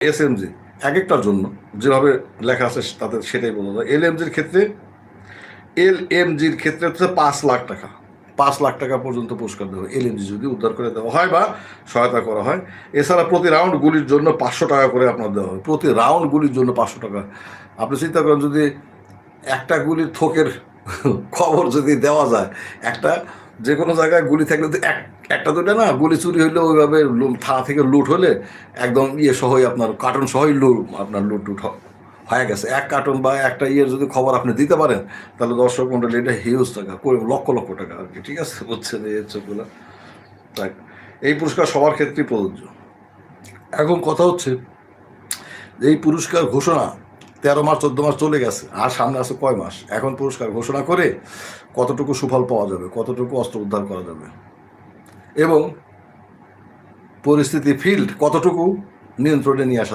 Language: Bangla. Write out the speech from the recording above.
এসএমজি এক একটার জন্য যেভাবে লেখা আছে তাতে সেটাই বলা যায়। এলএমজির ক্ষেত্রে হচ্ছে 5 লাখ টাকা, 5 লাখ টাকা পর্যন্ত পুরস্কার দেওয়া হয় এলএমজি যদি উদ্ধার করে দেওয়া হয় বা সহায়তা করা হয়। এছাড়া প্রতি রাউন্ড গুলির জন্য 500 টাকা করে আপনার দেওয়া হয়, প্রতি রাউন্ড গুলির জন্য 500 টাকা। আপনি চিন্তা করেন যদি একটা গুলির থোকের খবর যদি দেওয়া যায়, একটা যে কোনো জায়গায় গুলি থাকলে তো একটা দুটা না, গুলি চুরি হইলে ওইভাবে থানা থেকে লুট হলে একদম সহই আপনার কার্টন সহই আপনার লুট টুট হয়ে গেছে। এক কার্টন বা একটা যদি খবর আপনি দিতে পারেন, তাহলে দর্শক মন্ডলী এটা হিউজ টাকা, লক্ষ লক্ষ টাকা আর কি। ঠিক আছে, বুঝছেন এই হচ্ছেগুলো। তাই এই পুরস্কার সবার ক্ষেত্রেই প্রযোজ্য। এখন কথা হচ্ছে এই পুরস্কার ঘোষণা 13 মাস 14 মাস চলে গেছে, আর সামনে আছে কয় মাস। এখন পুরস্কার ঘোষণা করে কতটুকু সুফল পাওয়া যাবে, কতটুকু অস্ত্র উদ্ধার করা যাবে, এবং পরিস্থিতি ফিল্ড কতটুকু নিয়ন্ত্রণে নিয়ে আসা